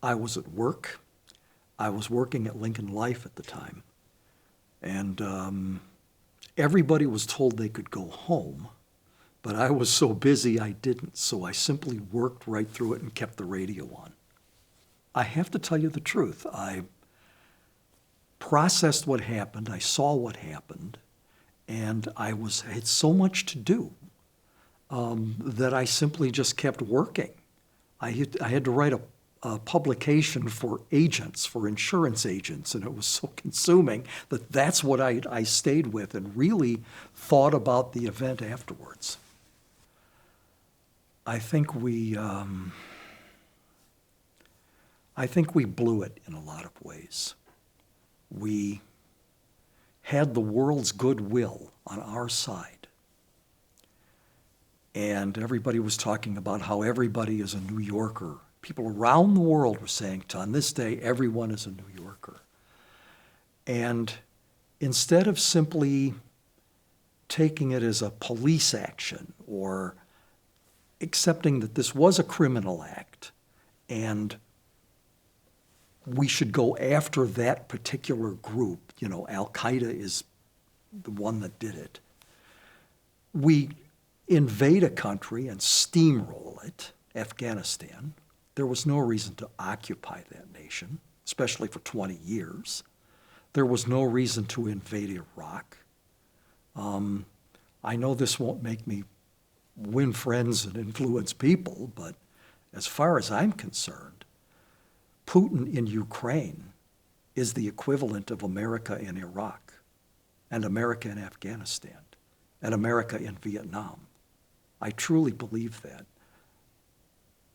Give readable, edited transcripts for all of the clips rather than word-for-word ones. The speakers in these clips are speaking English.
I was at work. I was working at Lincoln Life at the time. And everybody was told they could go home, but I was so busy I didn't. So I simply worked right through it and kept the radio on. I have to tell you the truth. I processed what happened. I saw what happened. And I had so much to do that I simply just kept working. I had to write a publication for agents, for insurance agents, and it was so consuming that that's what I stayed with and really thought about the event afterwards. I think we blew it in a lot of ways. We had the world's goodwill on our side. And everybody was talking about how everybody is a New Yorker. People around the world were saying, on this day, everyone is a New Yorker. And instead of simply taking it as a police action or accepting that this was a criminal act and we should go after that particular group, Al-Qaeda is the one that did it. We invade a country and steamroll it, Afghanistan. There was no reason to occupy that nation, especially for 20 years. There was no reason to invade Iraq. I know this won't make me win friends and influence people, but as far as I'm concerned, Putin in Ukraine is the equivalent of America in Iraq, and America in Afghanistan, and America in Vietnam. I truly believe that.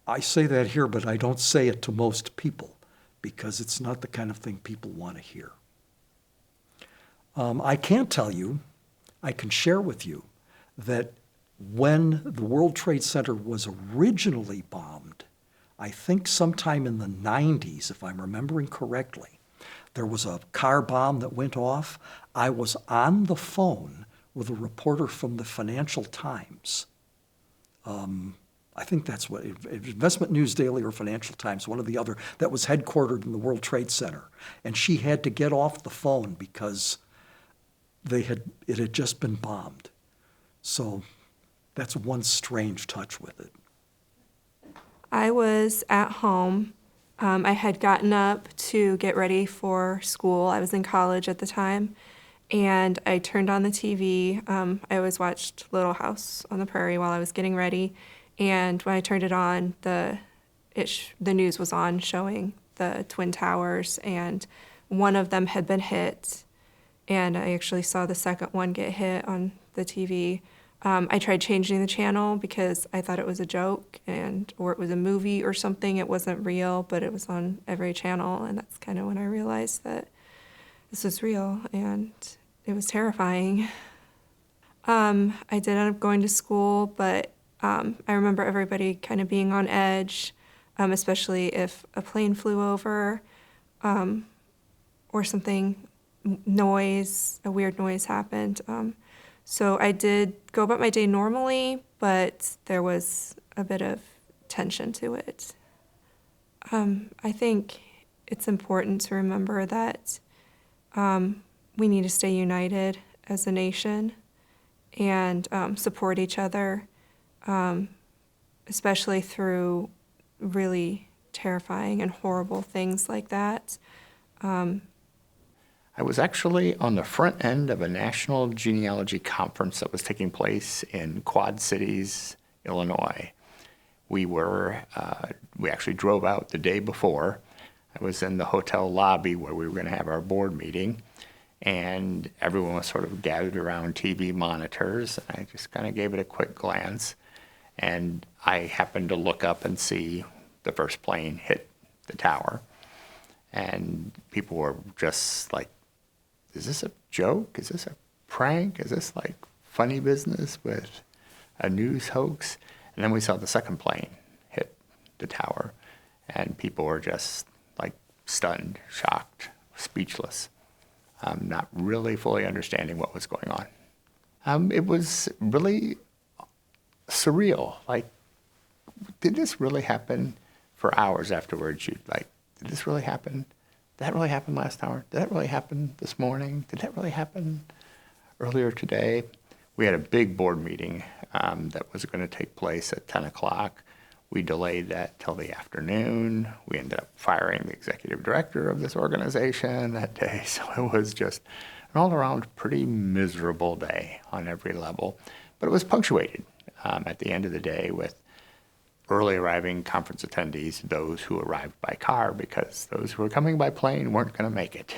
I say that here, but I don't say it to most people because it's not the kind of thing people want to hear. I can tell you, I can share with you that when the World Trade Center was originally bombed, I think sometime in the 90s, if I'm remembering correctly, there was a car bomb that went off. I was on the phone with a reporter from the Financial Times. I think that's what, Investment News Daily or Financial Times, one or the other, that was headquartered in the World Trade Center. And she had to get off the phone because it had just been bombed. So that's one strange touch with it. I was at home. I had gotten up to get ready for school. I was in college at the time, and I turned on the TV. I always watched Little House on the Prairie while I was getting ready, and when I turned it on, the news was on showing the Twin Towers, and one of them had been hit, and I actually saw the second one get hit on the TV. I tried changing the channel because I thought it was a joke or it was a movie or something. It wasn't real, but it was on every channel, and that's kind of when I realized that this was real, and it was terrifying. I did end up going to school, but I remember everybody kind of being on edge, especially if a plane flew over or something, a weird noise happened. So I did go about my day normally, but there was a bit of tension to it. I think it's important to remember that we need to stay united as a nation and support each other, especially through really terrifying and horrible things like that. I was actually on the front end of a national genealogy conference that was taking place in Quad Cities, Illinois. We actually drove out the day before. I was in the hotel lobby where we were going to have our board meeting, and everyone was sort of gathered around TV monitors. I just kind of gave it a quick glance, and I happened to look up and see the first plane hit the tower, and people were just like, is this a joke? Is this a prank? Is this like funny business with a news hoax? And then we saw the second plane hit the tower, and people were just like stunned, shocked, speechless, not really fully understanding what was going on. It was really surreal. Like, did this really happen? For hours afterwards, you'd like did this really happen? Did that really happen last hour? Did that really happen this morning? Did that really happen earlier today? We had a big board meeting that was going to take place at 10 o'clock. We delayed that till the afternoon. We ended up firing the executive director of this organization that day. So it was just an all-around pretty miserable day on every level. But it was punctuated at the end of the day with early arriving conference attendees, those who arrived by car, because those who were coming by plane weren't going to make it.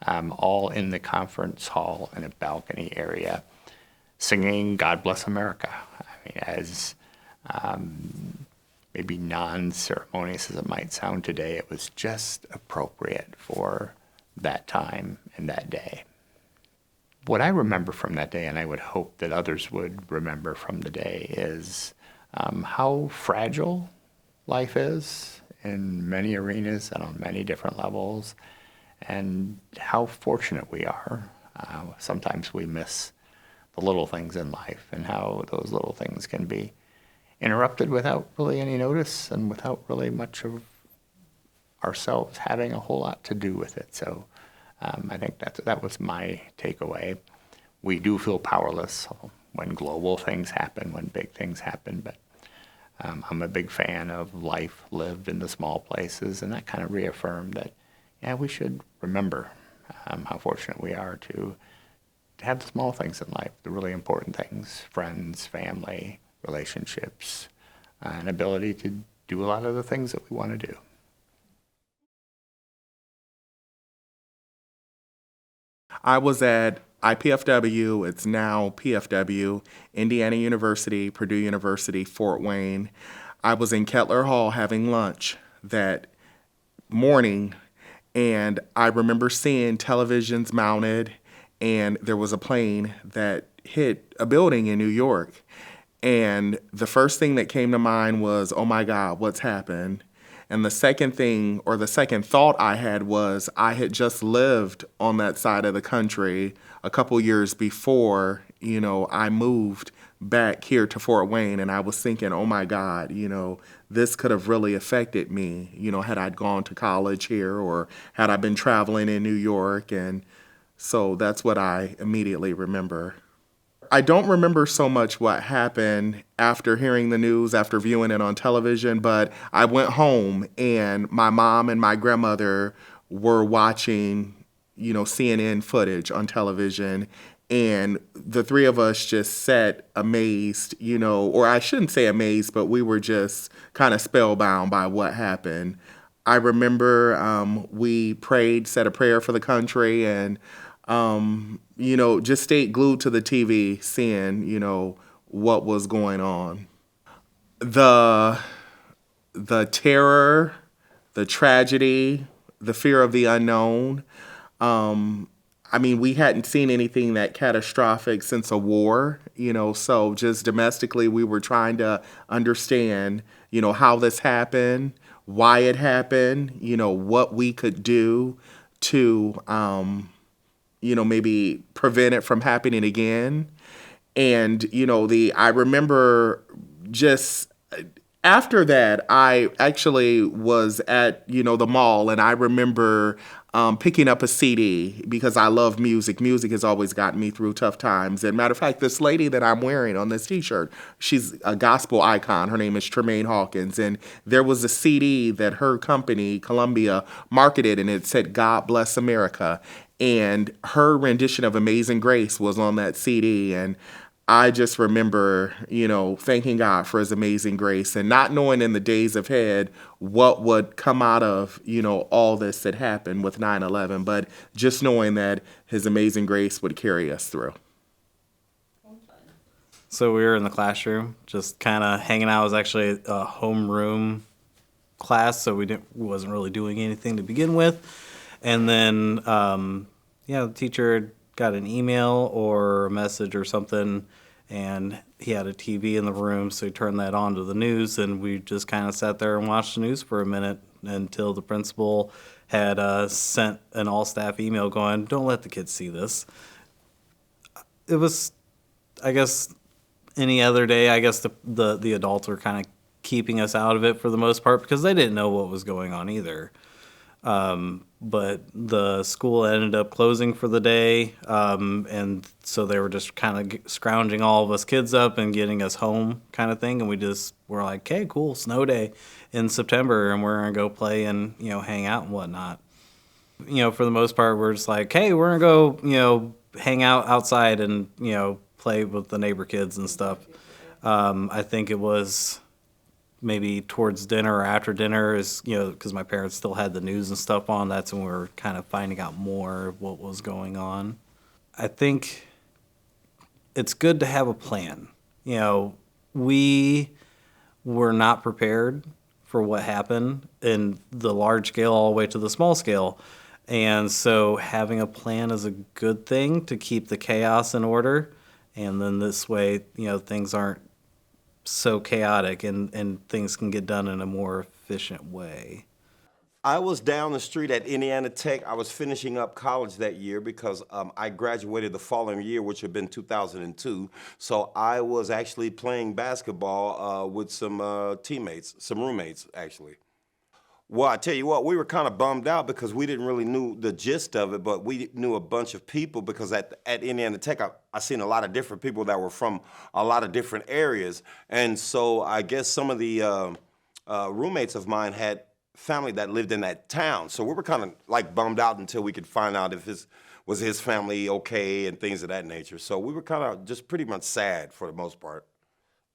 All in the conference hall in a balcony area, singing "God Bless America." I mean, as maybe non-ceremonious as it might sound today, it was just appropriate for that time and that day. What I remember from that day, and I would hope that others would remember from the day, is how fragile life is in many arenas and on many different levels, and how fortunate we are. Sometimes we miss the little things in life and how those little things can be interrupted without really any notice and without really much of ourselves having a whole lot to do with it. So I think that was my takeaway. We do feel powerless when global things happen, when big things happen, but I'm a big fan of life lived in the small places, and that kind of reaffirmed that, yeah, we should remember how fortunate we are to have the small things in life, the really important things, friends, family, relationships, and ability to do a lot of the things that we want to do. I was at IPFW, it's now PFW, Indiana University, Purdue University, Fort Wayne. I was in Kettler Hall having lunch that morning, and I remember seeing televisions mounted, and there was a plane that hit a building in New York. And the first thing that came to mind was, oh my God, what's happened? And the second thing, or the second thought I had was, I had just lived on that side of the country a couple years before, I moved back here to Fort Wayne, and I was thinking, oh my God, this could have really affected me, had I gone to college here or had I been traveling in New York. And so that's what I immediately remember. I don't remember so much what happened after hearing the news, after viewing it on television, but I went home and my mom and my grandmother were watching, CNN footage on television. And the three of us just sat amazed, or I shouldn't say amazed, but we were just kind of spellbound by what happened. I remember we prayed, said a prayer for the country, and just stayed glued to the TV, seeing, what was going on. The terror, the tragedy, the fear of the unknown. We hadn't seen anything that catastrophic since a war, so just domestically we were trying to understand, how this happened, why it happened, what we could do to, maybe prevent it from happening again. And, I remember just after that, I actually was at, the mall, and I remember picking up a CD because I love music. Music has always gotten me through tough times. And matter of fact, this lady that I'm wearing on this t-shirt, she's a gospel icon. Her name is Tremaine Hawkins. And there was a CD that her company, Columbia, marketed, and it said, "God Bless America." And her rendition of Amazing Grace was on that CD. And I just remember, thanking God for his amazing grace and not knowing in the days ahead what would come out of, all this that happened with 9/11, but just knowing that his amazing grace would carry us through. So we were in the classroom, just kind of hanging out. It was actually a homeroom class, so we wasn't really doing anything to begin with. And then, the teacher got an email or a message or something, and he had a TV in the room, so he turned that on to the news, and we just kind of sat there and watched the news for a minute until the principal had sent an all-staff email going, "Don't let the kids see this." It was, I guess, any other day, I guess the adults are kind of keeping us out of it for the most part because they didn't know what was going on either. But the school ended up closing for the day, and so they were just kind of scrounging all of us kids up and getting us home kind of thing. And we just were like, okay, cool, snow day in September, and we're going to go play and, hang out and whatnot. For the most part, we're just like, hey, we're going to go, hang out outside and, play with the neighbor kids and stuff. I think it was maybe towards dinner or after dinner because my parents still had the news and stuff on. That's when we were kind of finding out more of what was going on. I think it's good to have a plan. We were not prepared for what happened in the large scale all the way to the small scale. And so having a plan is a good thing to keep the chaos in order. And then this way, things aren't so chaotic and things can get done in a more efficient way. I was down the street at Indiana Tech. I was finishing up college that year because I graduated the following year, which had been 2002. So I was actually playing basketball with some teammates, some roommates, actually. Well, I tell you what, we were kind of bummed out because we didn't really knew the gist of it, but we knew a bunch of people because at Indiana Tech, I seen a lot of different people that were from a lot of different areas. And so I guess some of the roommates of mine had family that lived in that town. So we were kind of like bummed out until we could find out if was his family okay and things of that nature. So we were kind of just pretty much sad for the most part.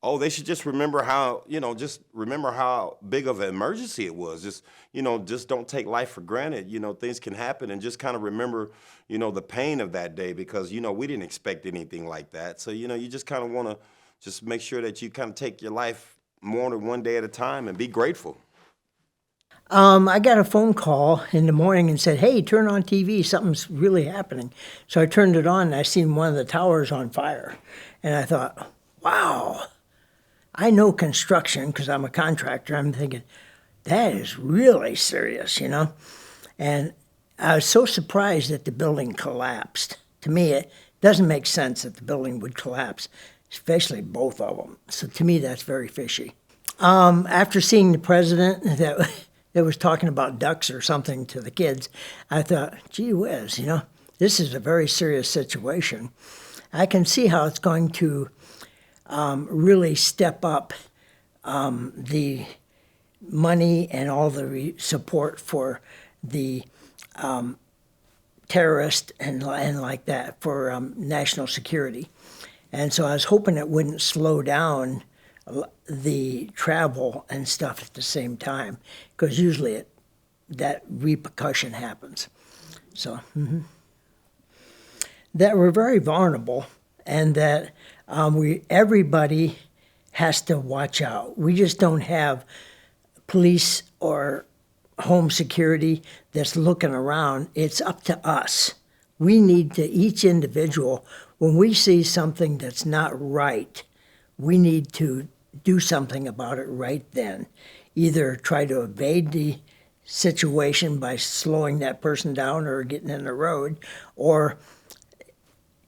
Oh, they should just remember how, just remember how big of an emergency it was. Just don't take life for granted. Things can happen and just kind of remember, the pain of that day because, we didn't expect anything like that. So, you just kind of want to just make sure that you kind of take your life more than one day at a time and be grateful. I got a phone call in the morning and said, hey, turn on TV, something's really happening. So I turned it on and I seen one of the towers on fire. And I thought, wow. I know construction because I'm a contractor. I'm thinking, that is really serious, And I was so surprised that the building collapsed. To me, it doesn't make sense that the building would collapse, especially both of them. So to me, that's very fishy. After seeing the president that was talking about ducks or something to the kids, I thought, gee whiz, this is a very serious situation. I can see how it's going to really step up the money and all the support for the terrorist and like that for national security. And so I was hoping it wouldn't slow down the travel and stuff at the same time, because usually that repercussion happens. So that we're very vulnerable and that everybody has to watch out. We just don't have police or home security that's looking around. It's up to us. We need to, each individual, when we see something that's not right, we need to do something about it right then. Either try to evade the situation by slowing that person down or getting in the road, or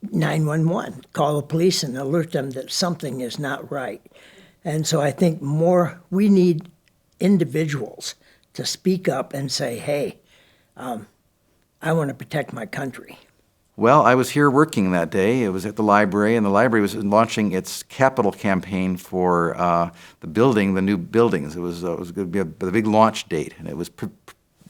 911, call the police and alert them that something is not right. And so I think we need individuals to speak up and say, hey, I want to protect my country. Well, I was here working that day. It was at the library, and the library was launching its capital campaign for the new buildings. It was going to be the big launch date, and it was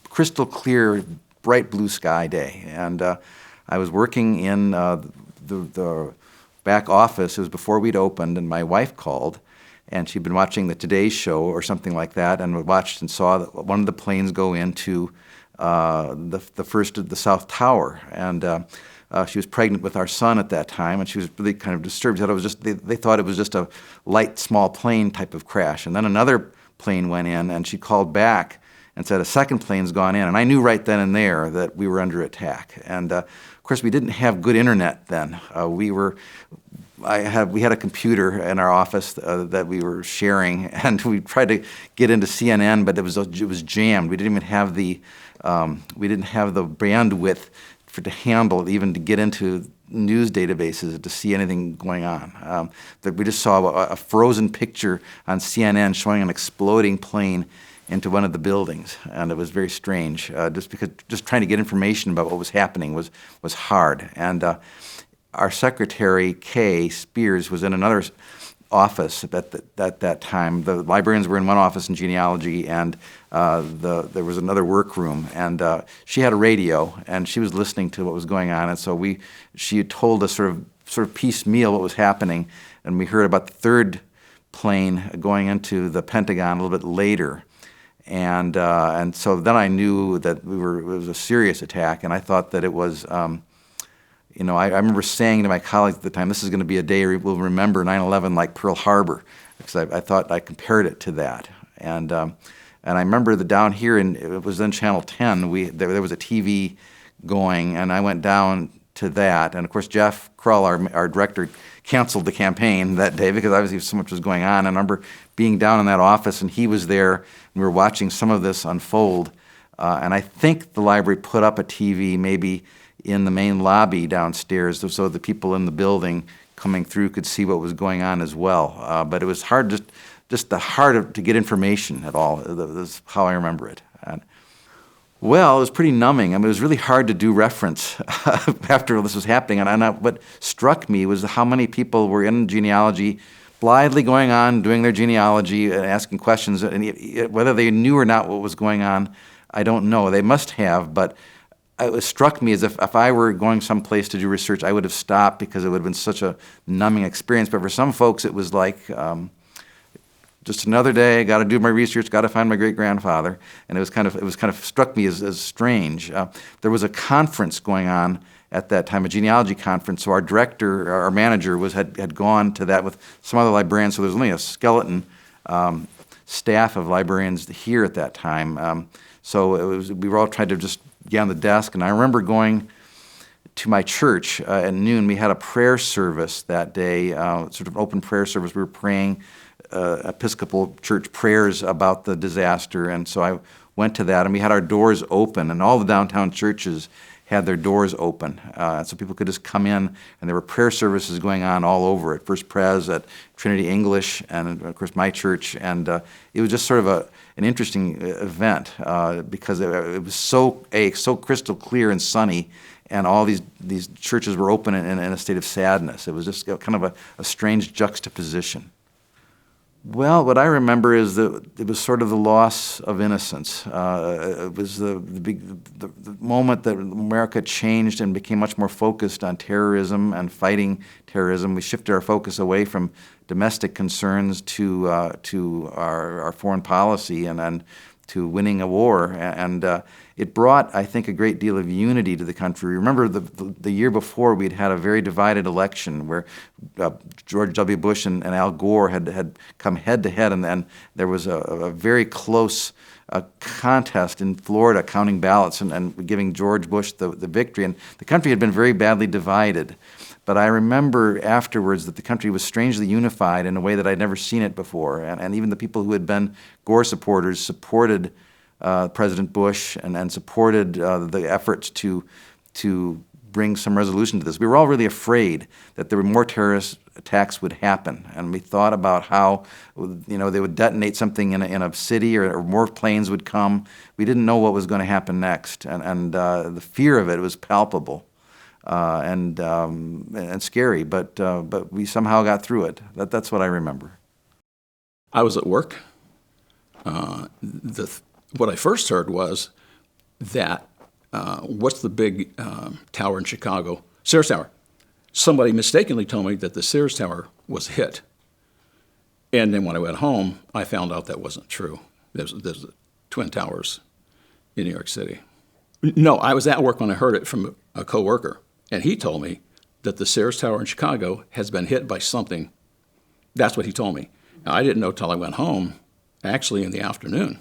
crystal clear, bright blue sky day. And I was working in the back office. It was before we'd opened, and my wife called, and she'd been watching the Today Show or something like that, and watched and saw that one of the planes go into the first of the South Tower. And she was pregnant with our son at that time, and she was really kind of disturbed. They thought it was just a light, small plane type of crash. And then another plane went in, and she called back and said a second plane's gone in. And I knew right then and there that we were under attack. And of course, we didn't have good internet then. We had a computer in our office that we were sharing, and we tried to get into CNN, but it was jammed. We didn't even have the bandwidth to handle, even to get into news databases to see anything going on. That we just saw a frozen picture on CNN showing an exploding plane into one of the buildings, and it was very strange. Just trying to get information about what was happening was hard. And our secretary, Kay Spears, was in another office at that time. The librarians were in one office in genealogy, and there was another workroom. And she had a radio, and she was listening to what was going on. And so she had told us sort of piecemeal what was happening, and we heard about the third plane going into the Pentagon a little bit later. And so then I knew that it was a serious attack, and I thought that it was. I remember saying to my colleagues at the time, this is going to be a day we'll remember 9/11 like Pearl Harbor, because I thought I compared it to that. And I remember that down here, it was then Channel 10, there was a TV going, and I went down to that. And of course, Jeff Krull, our director, canceled the campaign that day because obviously so much was going on. I remember being down in that office, and he was there, and we were watching some of this unfold. And I think the library put up a TV maybe in the main lobby downstairs so the people in the building coming through could see what was going on as well. But it was hard, just hard to get information at all. That's how I remember it. Well, it was pretty numbing. I mean, it was really hard to do reference after all this was happening. And what struck me was how many people were in genealogy, blithely going on, doing their genealogy, and asking questions. And whether they knew or not what was going on, I don't know. They must have, but it struck me as if I were going someplace to do research, I would have stopped because it would have been such a numbing experience. But for some folks, it was like just another day. Got to do my research. Got to find my great grandfather. And it was kind of struck me as strange. There was a conference going on at that time, a genealogy conference. So our director, our manager, had gone to that with some other librarians. So there was only a skeleton staff of librarians here at that time. So we were all trying to just get on the desk, and I remember going to my church at noon. We had a prayer service that day, sort of open prayer service. We were praying Episcopal church prayers about the disaster, and so I went to that, and we had our doors open, and all the downtown churches had their doors open, so people could just come in, and there were prayer services going on all over at First Pres, at Trinity English, and of course my church, and it was just sort of an interesting event because it was so crystal clear and sunny, and all these churches were open in a state of sadness. It was just kind of a strange juxtaposition. Well, what I remember is that it was sort of the loss of innocence. It was the moment that America changed and became much more focused on terrorism and fighting terrorism. We shifted our focus away from domestic concerns to our foreign policy and to winning a war. And it brought, I think, a great deal of unity to the country. Remember the year before, we'd had a very divided election where George W. Bush and Al Gore had come head-to-head, and then there was a very close contest in Florida, counting ballots and giving George Bush the victory. And the country had been very badly divided. But I remember afterwards that the country was strangely unified in a way that I'd never seen it before. And even the people who had been Gore supporters supported President Bush and supported the efforts to bring some resolution to this. We were all really afraid that there were more terrorist attacks would happen, and we thought about how they would detonate something in a city, or more planes would come. We didn't know what was going to happen next, and the fear of it was palpable and scary. But we somehow got through it. That's what I remember. I was at work. What I first heard was that what's the big tower in Chicago? Sears Tower. Somebody mistakenly told me that the Sears Tower was hit. And then when I went home, I found out that wasn't true. There's the Twin Towers in New York City. No, I was at work when I heard it from a coworker, and he told me that the Sears Tower in Chicago has been hit by something. That's what he told me. Now, I didn't know till I went home, actually in the afternoon.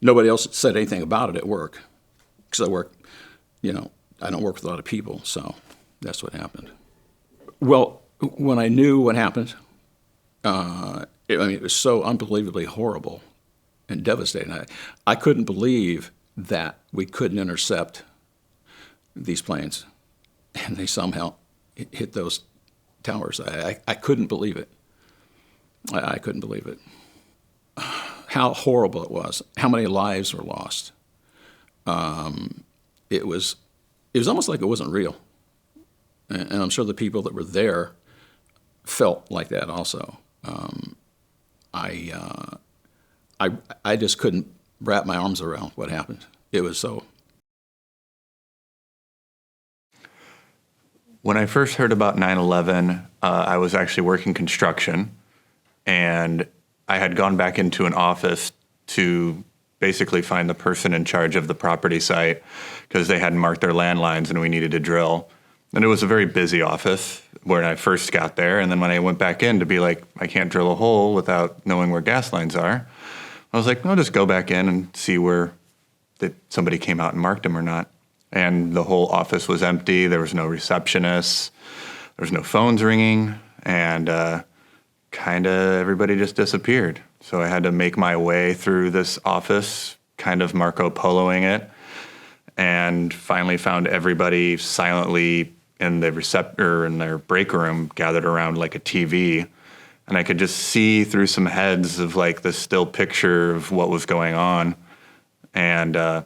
Nobody else said anything about it at work, because I work, I don't work with a lot of people, so that's what happened. Well, when I knew what happened, it was so unbelievably horrible and devastating. I couldn't believe that we couldn't intercept these planes. and they somehow hit those towers. I couldn't believe it. I couldn't believe it. How horrible it was. How many lives were lost. It was almost like it wasn't real. And I'm sure the people that were there felt like that also. I just couldn't wrap my arms around what happened. It was so. When I first heard about 9/11, I was actually working construction, and I had gone back into an office to basically find the person in charge of the property site because they hadn't marked their landlines and we needed to drill. And it was a very busy office when I first got there. And then when I went back in to be like, I can't drill a hole without knowing where gas lines are, I was like, I'll just go back in and see where somebody came out and marked them or not. And the whole office was empty. There was no receptionist. There was no phones ringing. And kind of everybody just disappeared. So I had to make my way through this office, kind of Marco Poloing it, and finally found everybody silently in the in their break room gathered around like a TV. And I could just see through some heads of like the still picture of what was going on. And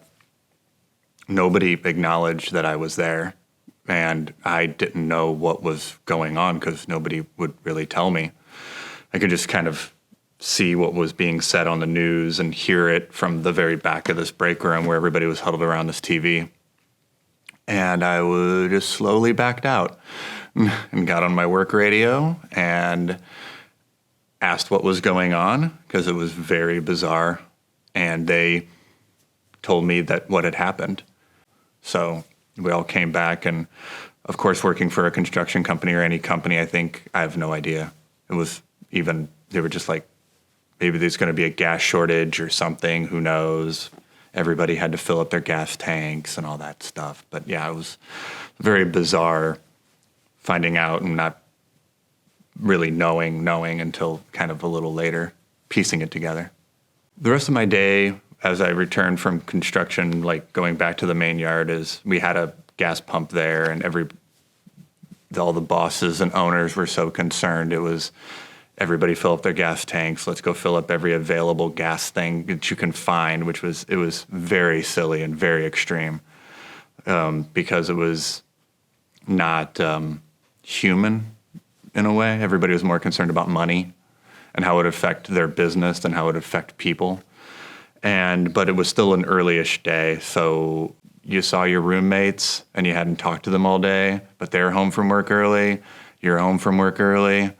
nobody acknowledged that I was there. And I didn't know what was going on because nobody would really tell me. I could just kind of see what was being said on the news and hear it from the very back of this break room where everybody was huddled around this TV. And I would just slowly backed out and got on my work radio and asked what was going on because it was very bizarre. And they told me that what had happened. So we all came back, and of course, working for a construction company or any company, I have no idea. It was they were just like, maybe there's going to be a gas shortage or something, who knows? Everybody had to fill up their gas tanks and all that stuff. But yeah, it was very bizarre finding out and not really knowing until kind of a little later, piecing it together. The rest of my day, as I returned from construction, like going back to the main yard, is we had a gas pump there, and all the bosses and owners were so concerned. It was everybody fill up their gas tanks. Let's go fill up every available gas thing that you can find, it was very silly and very extreme because it was not human in a way. Everybody was more concerned about money and how it would affect their business than how it would affect people. But it was still an early-ish day, so you saw your roommates and you hadn't talked to them all day, but they're home from work early, you're home from work early,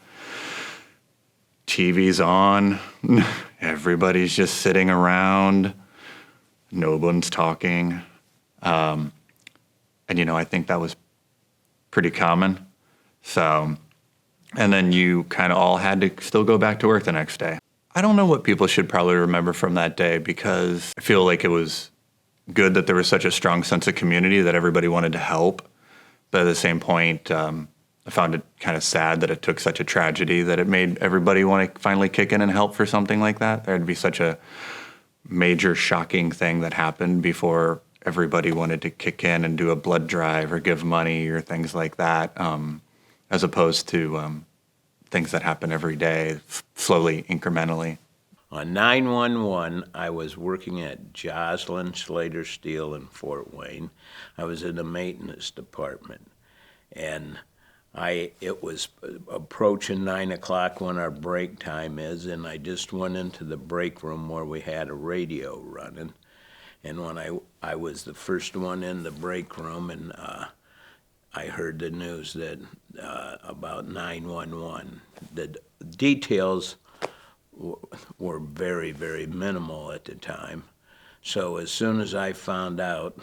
TV's on, everybody's just sitting around, no one's talking. And I think that was pretty common. So, and then you kind of all had to still go back to work the next day. I don't know what people should probably remember from that day, because I feel like it was good that there was such a strong sense of community that everybody wanted to help. But at the same point, I found it kind of sad that it took such a tragedy that it made everybody want to finally kick in and help for something like that. There'd be such a major shocking thing that happened before everybody wanted to kick in and do a blood drive or give money or things like that, as opposed to things that happen every day, slowly, incrementally. On 9/11, I was working at Joslin Slater Steel in Fort Wayne. I was in the maintenance department, and it was approaching 9 o'clock when our break time is, and I just went into the break room where we had a radio running. And when I was the first one in the break room, and I heard the news that about 911. The details were very, very minimal at the time. So as soon as I found out,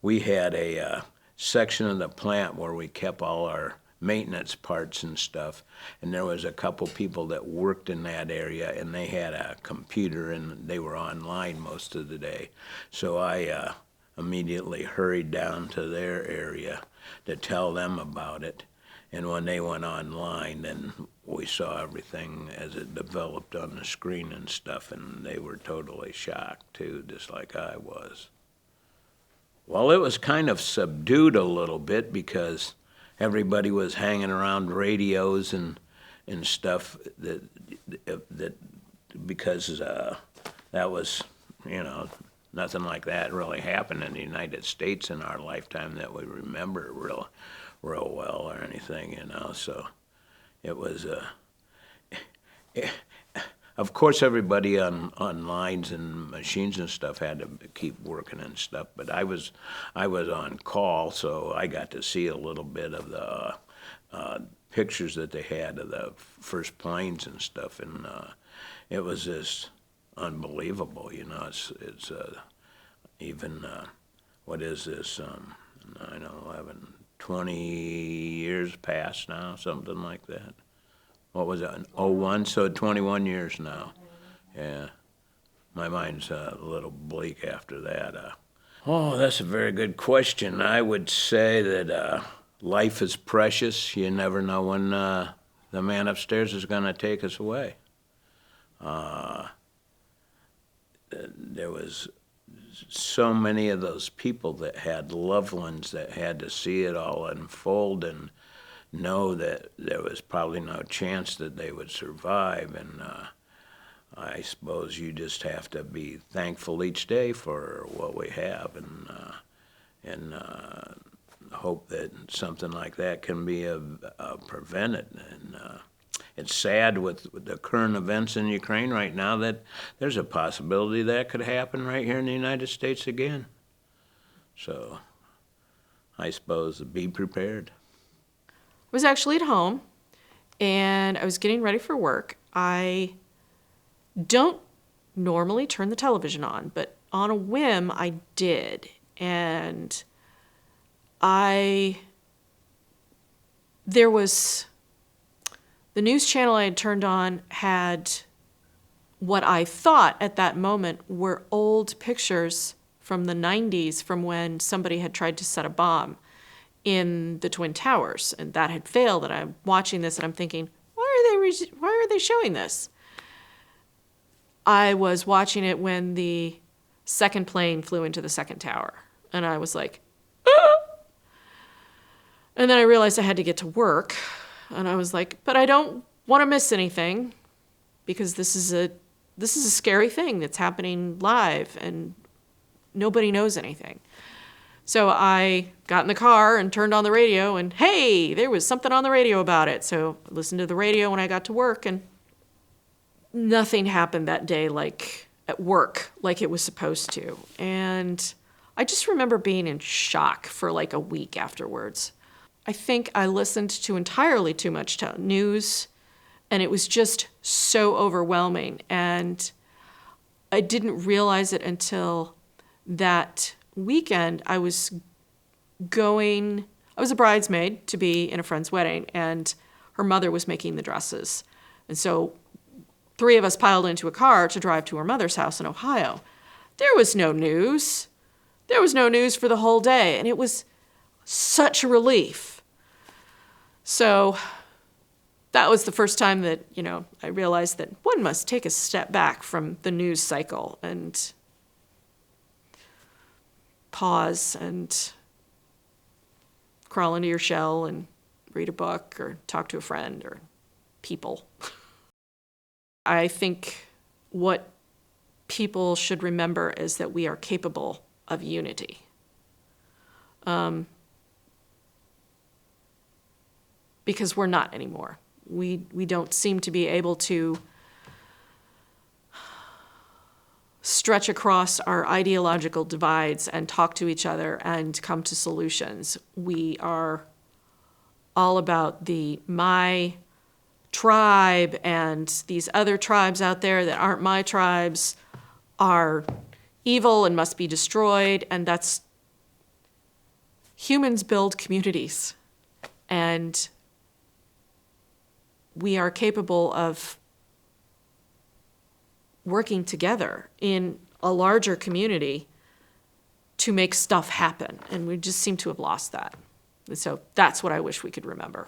we had a section of the plant where we kept all our maintenance parts and stuff, and there was a couple people that worked in that area, and they had a computer and they were online most of the day. So I immediately hurried down to their area to tell them about it. And when they went online, then we saw everything as it developed on the screen and stuff, and they were totally shocked too, just like I was. Well, it was kind of subdued a little bit because everybody was hanging around radios and stuff that because that was, nothing like that really happened in the United States in our lifetime that we remember real well or anything, So it was of course, everybody on lines and machines and stuff had to keep working and stuff. But I was on call, so I got to see a little bit of the pictures that they had of the first planes and stuff, and it was just unbelievable. It's even what is this? 9/11, 20 years past now, something like that. What was it, 01? So 21 years now. Yeah. My mind's a little bleak after that. Oh, that's a very good question. I would say that life is precious. You never know when the man upstairs is going to take us away. There was so many of those people that had loved ones that had to see it all unfold and know that there was probably no chance that they would survive, and I suppose you just have to be thankful each day for what we have, and hope that something like that can be prevented. And it's sad with the current events in Ukraine right now that there's a possibility that could happen right here in the United States again. So I suppose be prepared. I was actually at home, and I was getting ready for work. I don't normally turn the television on, but on a whim, I did. And there was, the news channel I had turned on had what I thought at that moment were old pictures from the 90s from when somebody had tried to set a bomb in the Twin Towers, and that had failed. And I'm watching this and I'm thinking, why are they showing this? I was watching it when the second plane flew into the second tower, and I was like, ah! And then I realized I had to get to work, and I was like, but I don't want to miss anything because this is a scary thing that's happening live and nobody knows anything. So I got in the car and turned on the radio, and hey, there was something on the radio about it. So I listened to the radio when I got to work, and nothing happened that day like at work like it was supposed to. And I just remember being in shock for like a week afterwards. I think I listened to entirely too much news, and it was just so overwhelming. And I didn't realize it until that weekend. I was a bridesmaid to be in a friend's wedding, and her mother was making the dresses. And so 3 of us piled into a car to drive to her mother's house in Ohio. There was no news. There was no news for the whole day, and it was such a relief. So that was the first time that, I realized that one must take a step back from the news cycle and pause and crawl into your shell and read a book or talk to a friend or people. I think what people should remember is that we are capable of unity. Because we're not anymore. We don't seem to be able to stretch across our ideological divides and talk to each other and come to solutions. We are all about my tribe, and these other tribes out there that aren't my tribes are evil and must be destroyed. And humans build communities, and we are capable of working together in a larger community to make stuff happen. And we just seem to have lost that. And so that's what I wish we could remember.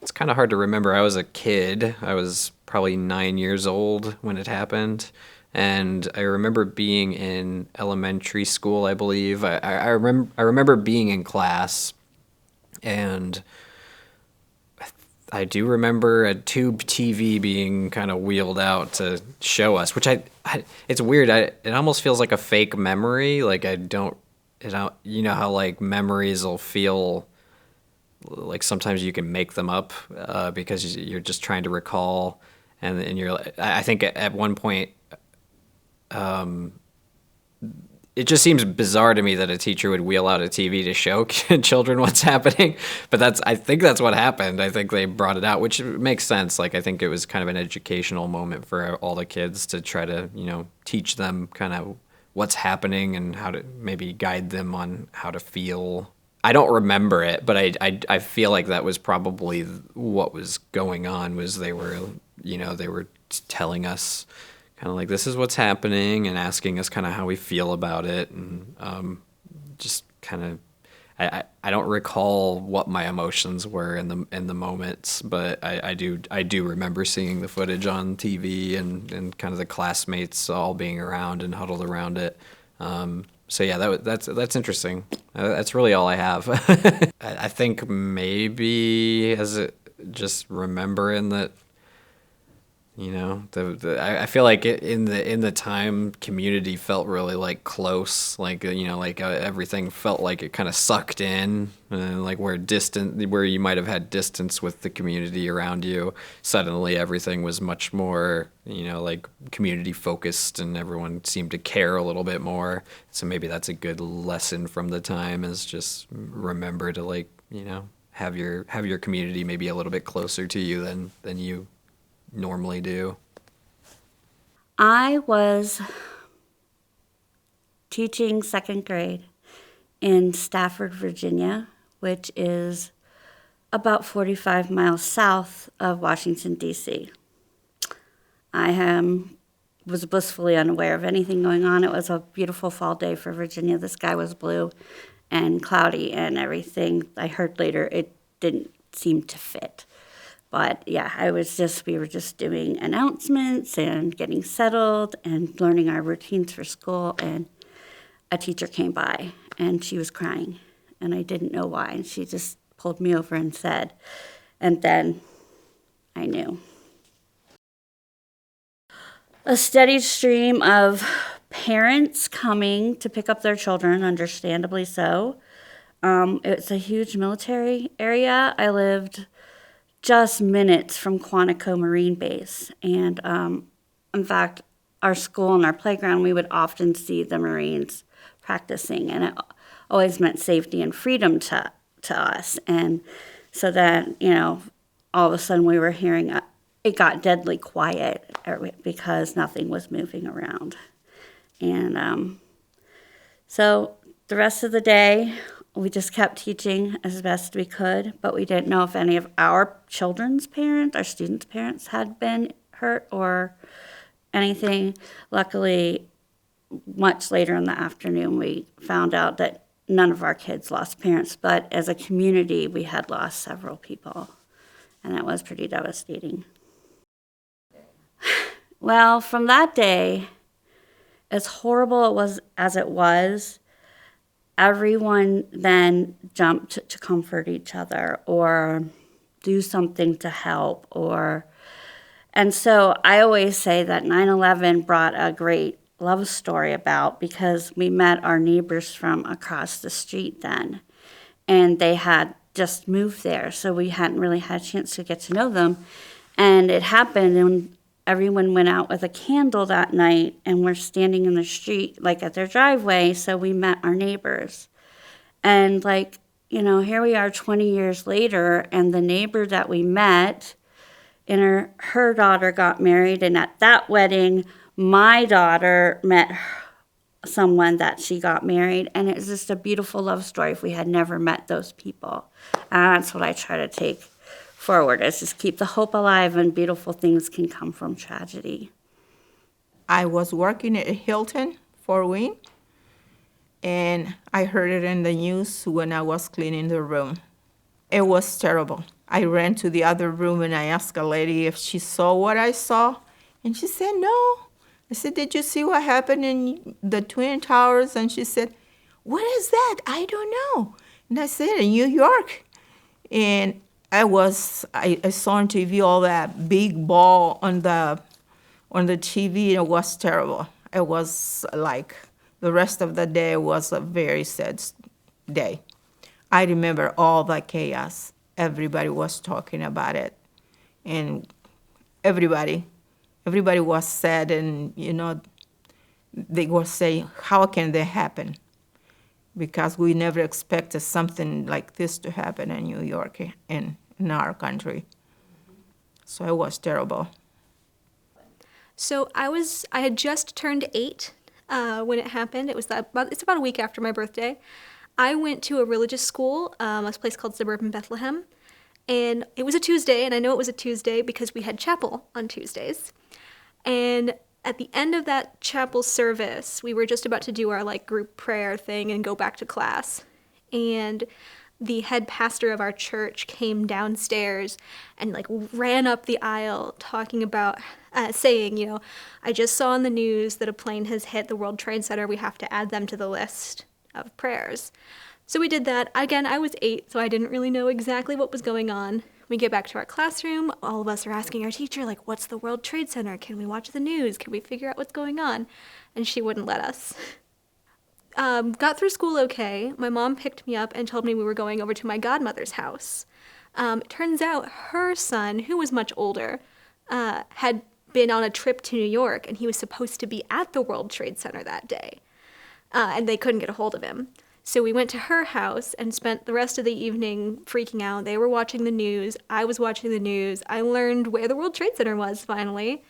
It's kind of hard to remember. I was a kid. I was probably 9 years old when it happened. And I remember being in elementary school, I believe. I remember being in class, and I do remember a tube TV being kind of wheeled out to show us, which it's weird. It almost feels like a fake memory. Like you know how like memories will feel like sometimes you can make them up because you're just trying to recall, and you're. I think at one point. It just seems bizarre to me that a teacher would wheel out a TV to show children what's happening, but I think that's what happened. I think they brought it out, which makes sense. Like, I think it was kind of an educational moment for all the kids to try to, teach them kind of what's happening and how to maybe guide them on how to feel. I don't remember it, but I feel like that was probably what was going on. Was they were telling us kind of like, this is what's happening, and asking us kind of how we feel about it, and just kind of, I don't recall what my emotions were in the moments, but I do remember seeing the footage on TV and kind of the classmates all being around and huddled around it. So yeah, that's interesting. That's really all I have. I think maybe just remembering that. I feel like in the time, community felt really like close, like everything felt like it kind of sucked in, like where you might have had distance with the community around you, suddenly everything was much more like community focused, and everyone seemed to care a little bit more. So maybe that's a good lesson from the time, is just remember to have your community maybe a little bit closer to you than you normally do. I was teaching second grade in Stafford, Virginia, which is about 45 miles south of Washington, D.C. I was blissfully unaware of anything going on. It was a beautiful fall day for Virginia. The sky was blue and cloudy, and everything I heard later, it didn't seem to fit. But yeah, we were just doing announcements and getting settled and learning our routines for school. And a teacher came by, and she was crying, and I didn't know why. And she just pulled me over and said, and then I knew. A steady stream of parents coming to pick up their children, understandably so. It's a huge military area. I lived just minutes from Quantico Marine Base. And in fact, our school and our playground, we would often see the Marines practicing, and it always meant safety and freedom to us. And so then, all of a sudden we were hearing, it got deadly quiet because nothing was moving around. And so the rest of the day, we just kept teaching as best we could, but we didn't know if any of our children's parents, our students' parents, had been hurt or anything. Luckily, much later in the afternoon, we found out that none of our kids lost parents, but as a community, we had lost several people, and that was pretty devastating. Well, from that day, as horrible as it was, everyone then jumped to comfort each other or do something to help. And so I always say that 9/11 brought a great love story about, because we met our neighbors from across the street then, and they had just moved there, so we hadn't really had a chance to get to know them. And it happened, and everyone went out with a candle that night, and we're standing in the street, like at their driveway, so we met our neighbors. And here we are 20 years later, and the neighbor that we met, and her daughter got married, and at that wedding, my daughter met someone that she got married, and it's just a beautiful love story if we had never met those people. And that's what I try to take forward, is just keep the hope alive, and beautiful things can come from tragedy. I was working at Hilton, Fort Wayne, and I heard it in the news when I was cleaning the room. It was terrible. I ran to the other room and I asked a lady if she saw what I saw, and she said no. I said, did you see what happened in the Twin Towers? And she said, what is that? I don't know. And I said, in New York. And I saw on TV all that big ball on the TV, and it was terrible. It was like the rest of the day was a very sad day. I remember all the chaos. Everybody was talking about it. And everybody was sad, and, they were saying, how can that happen? Because we never expected something like this to happen in New York, in our country. So it was terrible. So I had just turned 8 when it happened. It's about a week after my birthday. I went to a religious school, a place called Suburban Bethlehem, and it was a Tuesday, and I know it was a Tuesday because we had chapel on Tuesdays. And at the end of that chapel service, we were just about to do our group prayer thing and go back to class. And the head pastor of our church came downstairs and ran up the aisle talking about, saying, I just saw on the news that a plane has hit the World Trade Center. We have to add them to the list of prayers. So we did that. Again, I was 8, so I didn't really know exactly what was going on. We get back to our classroom. All of us are asking our teacher, what's the World Trade Center? Can we watch the news? Can we figure out what's going on? And she wouldn't let us. Got through school okay. My mom picked me up and told me we were going over to my godmother's house. It turns out her son, who was much older, had been on a trip to New York, and he was supposed to be at the World Trade Center that day. And they couldn't get a hold of him. So we went to her house and spent the rest of the evening freaking out. They were watching the news. I was watching the news. I learned where the World Trade Center was, finally.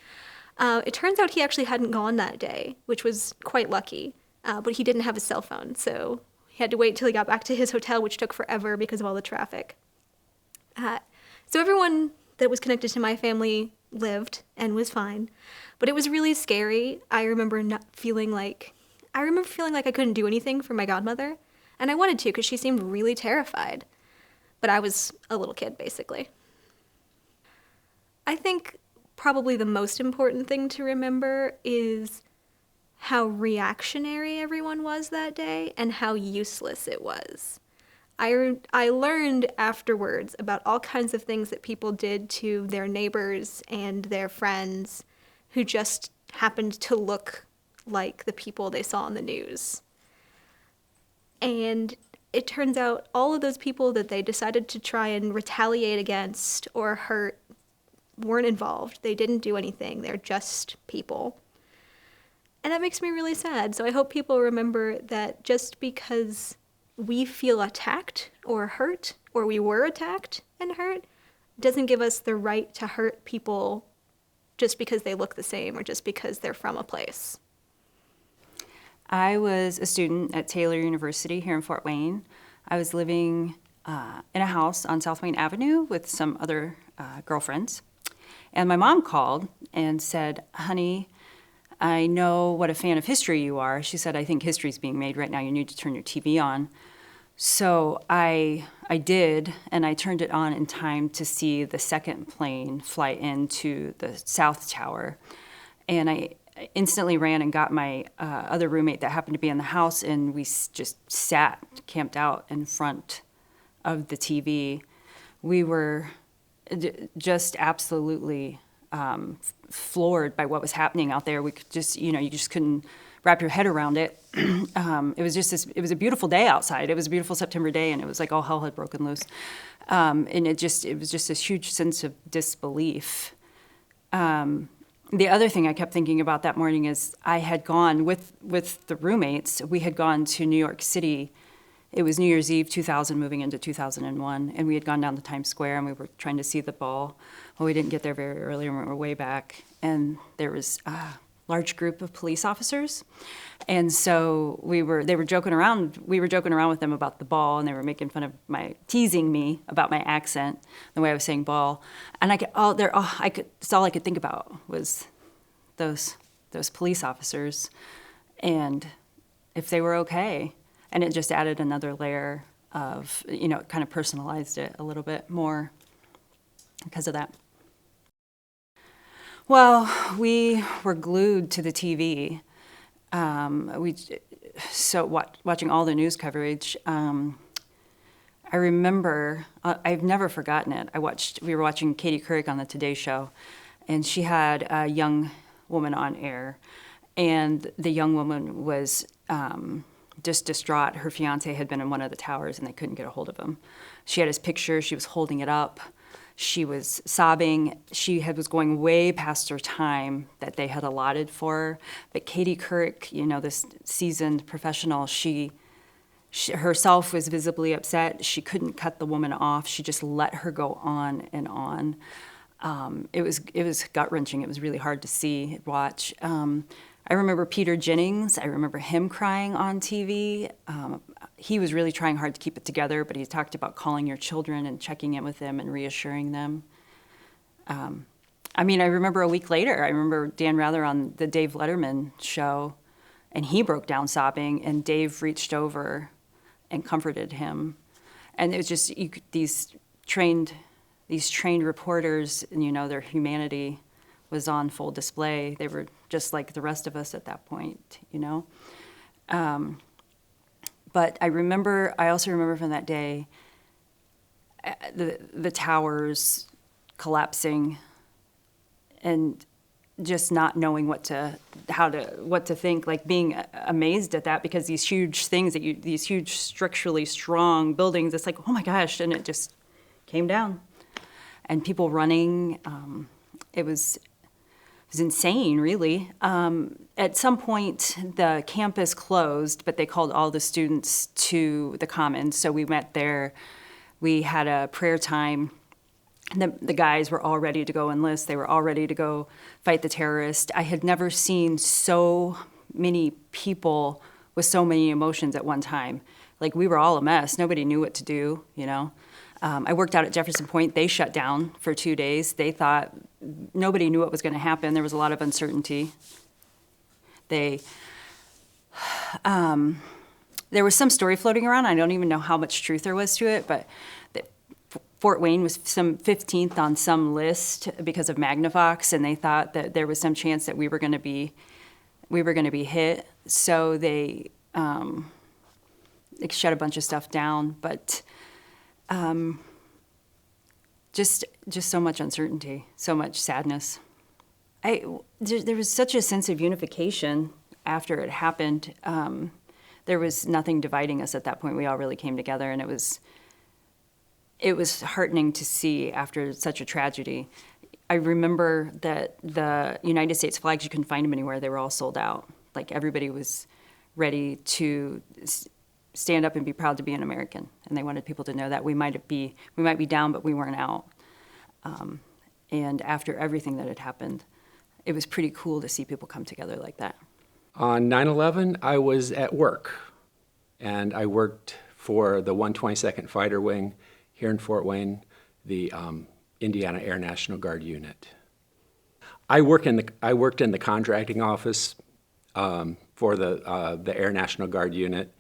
It turns out he actually hadn't gone that day, which was quite lucky. But he didn't have a cell phone, so he had to wait till he got back to his hotel, which took forever because of all the traffic. So everyone that was connected to my family lived and was fine. But it was really scary. I remember feeling like I couldn't do anything for my godmother, and I wanted to because she seemed really terrified. But I was a little kid, basically. I think probably the most important thing to remember is how reactionary everyone was that day and how useless it was. I learned afterwards about all kinds of things that people did to their neighbors and their friends who just happened to look like the people they saw on the news. And it turns out all of those people that they decided to try and retaliate against or hurt weren't involved. They didn't do anything. They're just people. And that makes me really sad. So I hope people remember that just because we feel attacked or hurt, or we were attacked and hurt, doesn't give us the right to hurt people just because they look the same or just because they're from a place. I was a student at Taylor University here in Fort Wayne. I was living in a house on South Wayne Avenue with some other girlfriends. And my mom called and said, honey, I know what a fan of history you are. She said, I think history's being made right now. You need to turn your TV on. So I did, and I turned it on in time to see the second plane fly into the South Tower. And I instantly ran and got my other roommate that happened to be in the house, and we just camped out in front of the TV. We were just absolutely floored by what was happening out there. We could just, you just couldn't wrap your head around it. It was a beautiful day outside. It was a beautiful September day, and it was like all hell had broken loose. And it was just this huge sense of disbelief. The other thing I kept thinking about that morning is I had gone with the roommates. We had gone to New York City. It was New Year's Eve 2000, moving into 2001, and we had gone down to Times Square, and we were trying to see the ball. Well, we didn't get there very early, and we were way back, and there was a large group of police officers, and so they were joking around. We were joking around with them about the ball, and they were making fun of teasing me about my accent, the way I was saying ball, and that's all I could think about was those police officers, and if they were okay. And it just added another layer of, it kind of personalized it a little bit more because of that. Well, we were glued to the TV. Watching all the news coverage. I remember, I've never forgotten it. We were watching Katie Couric on the Today Show, and she had a young woman on air, and the young woman was just distraught. Her fiance had been in one of the towers, and they couldn't get a hold of him. She had his picture. She was holding it up. She was sobbing. Was going way past her time that they had allotted for her. But Katie Couric, this seasoned professional, she herself was visibly upset. She couldn't cut the woman off. She just let her go on and on. It was gut-wrenching. It was really hard to watch. I remember Peter Jennings. I remember him crying on TV. He was really trying hard to keep it together, but he talked about calling your children and checking in with them and reassuring them. I remember a week later, I remember Dan Rather on the Dave Letterman show, and he broke down sobbing, and Dave reached over and comforted him. And it was just these trained reporters, and their humanity was on full display. They were just like the rest of us at that point, But I also remember from that day, the towers collapsing, and just not knowing what to think, like being amazed at that, because these huge things these huge structurally strong buildings, it's like, oh my gosh, and it just came down, and people running. It was insane, really. At some point, the campus closed, but they called all the students to the Commons, so we went there. We had a prayer time. The guys were all ready to go enlist. They were all ready to go fight the terrorists. I had never seen so many people with so many emotions at one time. Like, we were all a mess. Nobody knew what to do, I worked out at Jefferson Point. They shut down for 2 days. They thought nobody knew what was going to happen. There was a lot of uncertainty. There was some story floating around. I don't even know how much truth there was to it, but Fort Wayne was some 15th on some list because of Magnavox, and they thought that there was some chance that we were going to be hit. So they shut a bunch of stuff down, but just so much uncertainty, so much sadness. There was such a sense of unification after it happened. There was nothing dividing us at that point. We all really came together, and it was heartening to see after such a tragedy. I remember that the United States flags, you couldn't find them anywhere. They were all sold out. Like, everybody was ready to stand up and be proud to be an American, and they wanted people to know that we might be down, but we weren't out. And after everything that had happened, it was pretty cool to see people come together like that. On 9/11, I was at work, and I worked for the 122nd Fighter Wing here in Fort Wayne, the Indiana Air National Guard unit. I worked in the contracting office for the Air National Guard unit,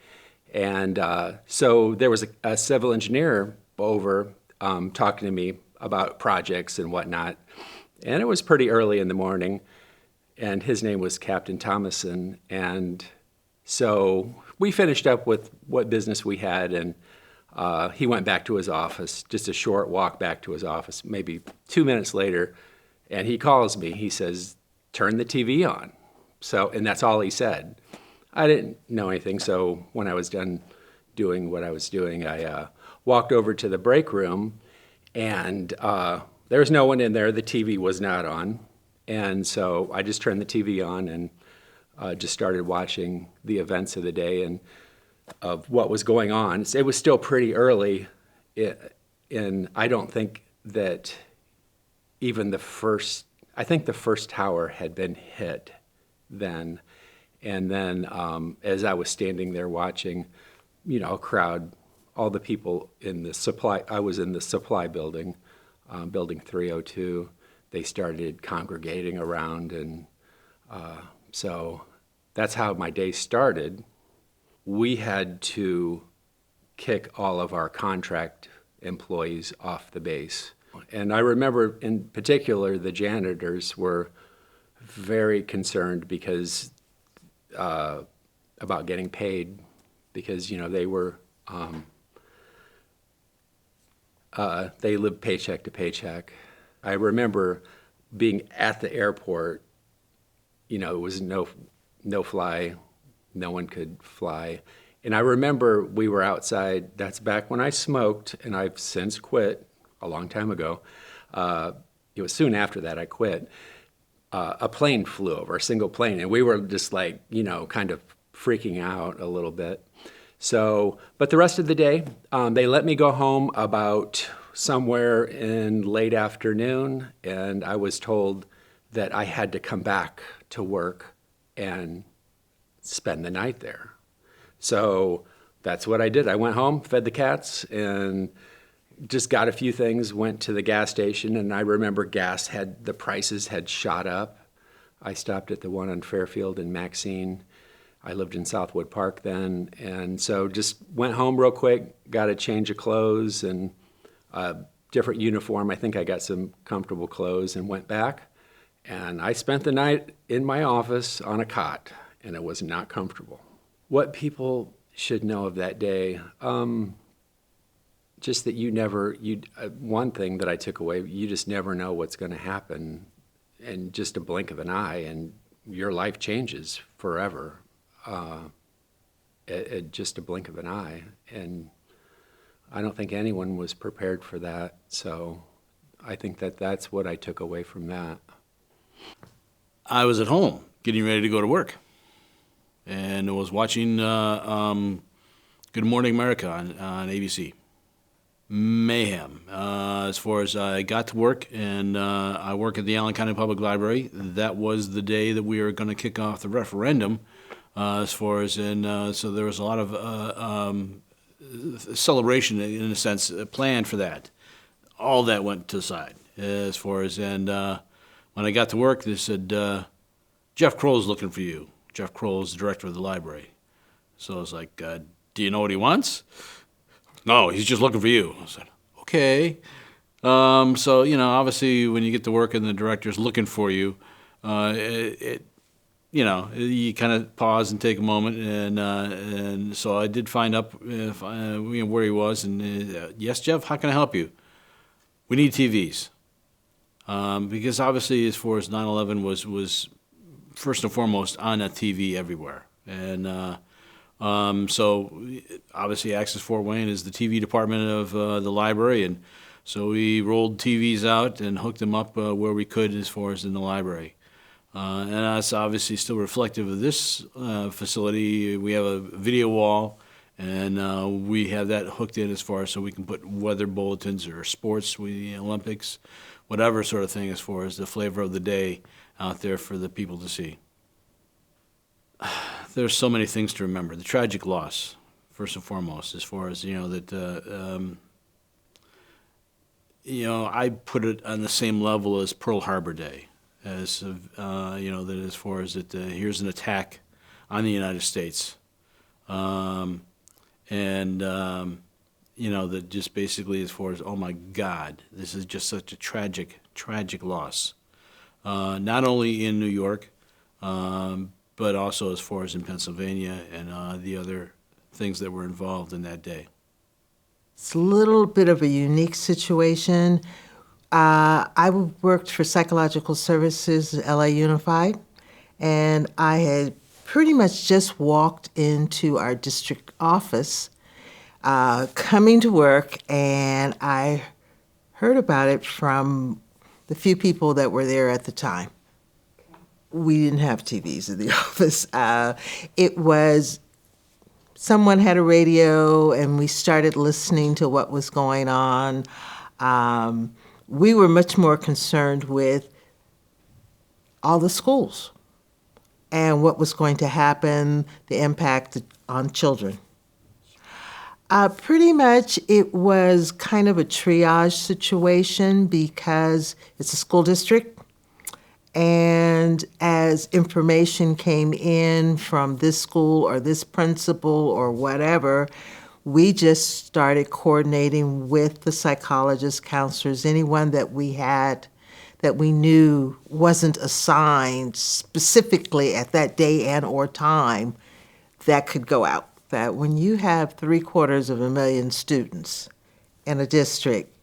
and so there was a civil engineer over talking to me about projects and whatnot, and it was pretty early in the morning, and his name was Captain Thomason, and so we finished up with what business we had, and he went back to his office, just a short walk back to his office, maybe 2 minutes later, and he calls me. He says, "Turn the TV on." And that's all he said. I didn't know anything, so when I was done doing what I was doing, I walked over to the break room, and there was no one in there. The TV was not on, and so I just turned the TV on and just started watching the events of the day and of what was going on. It was still pretty early, and I don't think that even the first tower had been hit then. And then as I was standing there watching, a crowd, all the people in the supply, I was in the supply building, building 302, they started congregating around, and so that's how my day started. We had to kick all of our contract employees off the base And I remember in particular the janitors were very concerned because about getting paid because, they were, they lived paycheck to paycheck. I remember being at the airport, it was no fly, no one could fly. And I remember we were outside, that's back when I smoked, and I've since quit a long time ago. It was soon after that I quit. A plane flew over, a single plane, and we were just like, kind of freaking out a little bit. So, but the rest of the day, they let me go home about somewhere in late afternoon, and I was told that I had to come back to work and spend the night there. So that's what I did. I went home, fed the cats, and just got a few things, went to the gas station, and I remember the prices had shot up. I stopped at the one on Fairfield and Maxine. I lived in Southwood Park then, and so just went home real quick, got a change of clothes and a different uniform. I think I got some comfortable clothes and went back. And I spent the night in my office on a cot, and it was not comfortable. What people should know of that day, just that one thing that I took away, you just never know what's going to happen in just a blink of an eye, and your life changes forever at just a blink of an eye. And I don't think anyone was prepared for that, so I think that's what I took away from that. I was at home getting ready to go to work, and I was watching Good Morning America on ABC. Mayhem. As far as I got to work, and I work at the Allen County Public Library, that was the day that we were going to kick off the referendum. So there was a lot of celebration, in a sense, planned for that. All that went to the side. When I got to work, they said, Jeff Kroll's looking for you. Jeff Kroll is the director of the library. So I was like, do you know what he wants? No, he's just looking for you. I said, okay. Obviously when you get to work and the director's looking for you, you kind of pause and take a moment. And so I did find up where he was. And yes, Jeff, how can I help you? We need TVs. Because obviously, as far as 9/11 was first and foremost on a TV everywhere. And so obviously Access Fort Wayne is the TV department of the library. And so we rolled TVs out and hooked them up where we could as far as in the library. And that's obviously still reflective of this facility. We have a video wall, and we have that hooked in as far as so we can put weather bulletins or sports, Olympics, whatever sort of thing as far as the flavor of the day out there for the people to see. There's so many things to remember. The tragic loss, first and foremost, as far as, I put it on the same level as Pearl Harbor Day, as, that as far as that here's an attack on the United States. That just basically as far as, oh my God, this is just such a tragic, tragic loss. Not only in New York, but also as far as in Pennsylvania and the other things that were involved in that day. It's a little bit of a unique situation. I worked for Psychological Services, LA Unified, and I had pretty much just walked into our district office coming to work, and I heard about it from the few people that were there at the time. We didn't have TVs in the office. It was someone had a radio, and we started listening to what was going on. We were much more concerned with all the schools and what was going to happen, the impact on children. Pretty much it was kind of a triage situation because it's a school district. And as information came in from this school or this principal or whatever, we just started coordinating with the psychologists, counselors, anyone that we had that we knew wasn't assigned specifically at that day and or time that could go out. That when you have 750,000 students in a district,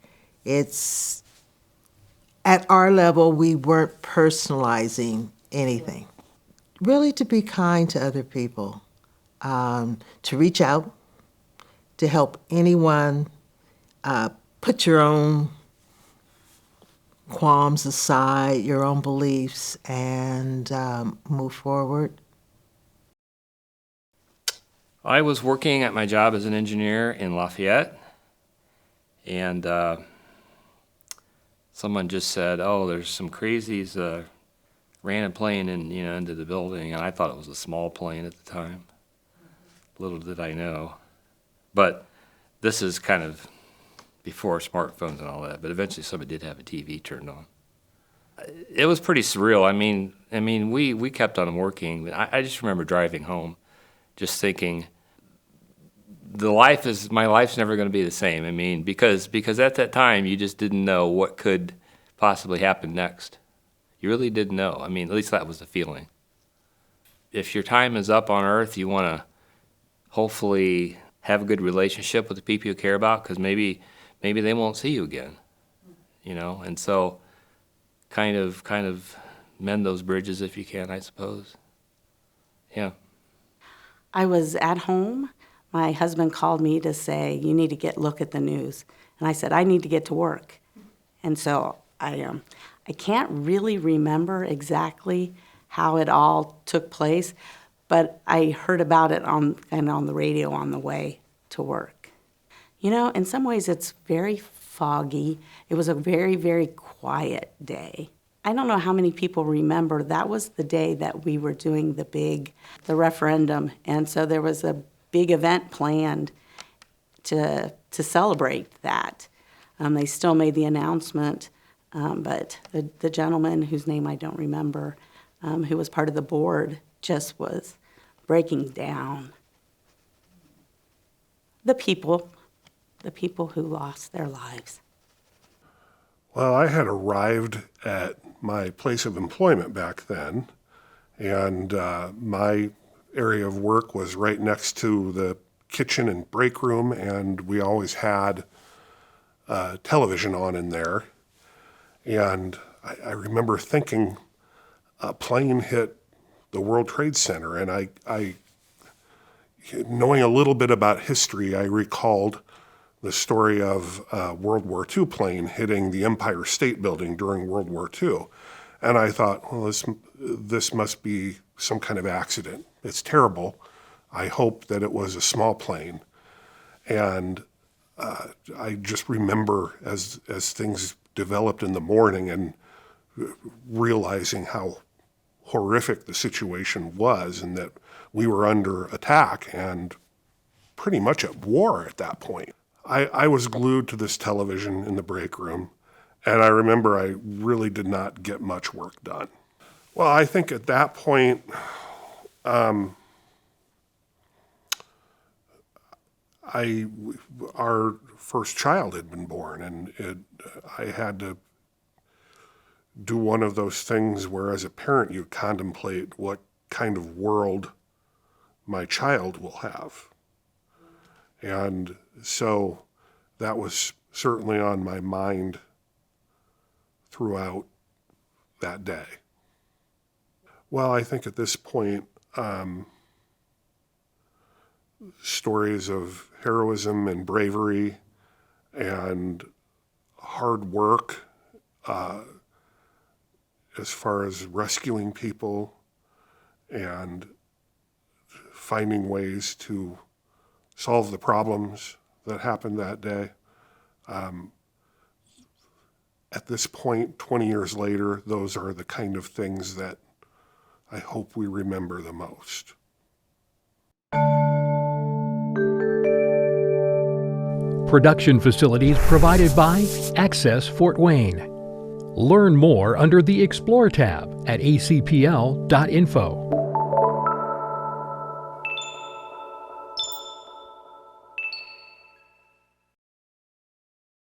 it's at our level, we weren't personalizing anything. Really to be kind to other people, to reach out, to help anyone, put your own qualms aside, your own beliefs, and move forward. I was working at my job as an engineer in Lafayette, and someone just said, "Oh, there's some crazies ran a plane into the building," and I thought it was a small plane at the time. Little did I know, but this is kind of before smartphones and all that. But eventually, somebody did have a TV turned on. It was pretty surreal. I mean, we kept on working. I just remember driving home, just thinking, my life's never going to be the same. I mean, because at that time you just didn't know what could possibly happen next. You really didn't know. I mean, at least that was the feeling. If your time is up on Earth, you want to hopefully have a good relationship with the people you care about, because maybe they won't see you again, And so, kind of mend those bridges if you can, I suppose. Yeah. I was at home. My husband called me to say, "You need to look at the news." And I said, "I need to get to work." And so I can't really remember exactly how it all took place, but I heard about it on the radio on the way to work. In some ways it's very foggy. It was a very, very quiet day. I don't know how many people remember that was the day that we were doing the referendum, and so there was a big event planned to celebrate that. They still made the announcement, but the gentleman whose name I don't remember, who was part of the board, just was breaking down. The people who lost their lives. Well, I had arrived at my place of employment back then, and my area of work was right next to the kitchen and break room, and we always had television on in there. And I remember thinking a plane hit the World Trade Center, and I knowing a little bit about history, I recalled the story of a World War II plane hitting the Empire State Building during World War II. And I thought, well, this must be some kind of accident. It's terrible. I hope that it was a small plane. And I just remember as things developed in the morning and realizing how horrific the situation was, and that we were under attack and pretty much at war at that point. I was glued to this television in the break room, and I remember I really did not get much work done. Well, I think at that point, our first child had been born, and I had to do one of those things where as a parent you contemplate what kind of world my child will have. And so that was certainly on my mind throughout that day. Well, I think at this point, stories of heroism and bravery and hard work as far as rescuing people and finding ways to solve the problems that happened that day. At this point, 20 years later, those are the kind of things that I hope we remember the most. Production facilities provided by Access Fort Wayne. Learn more under the Explore tab at acpl.info.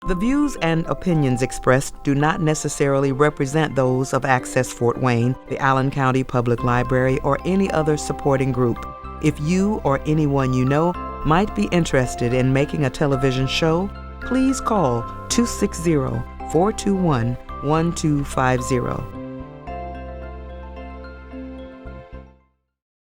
The views and opinions expressed do not necessarily represent those of Access Fort Wayne, the Allen County Public Library, or any other supporting group. If you or anyone you know might be interested in making a television show, please call 260-421-1250.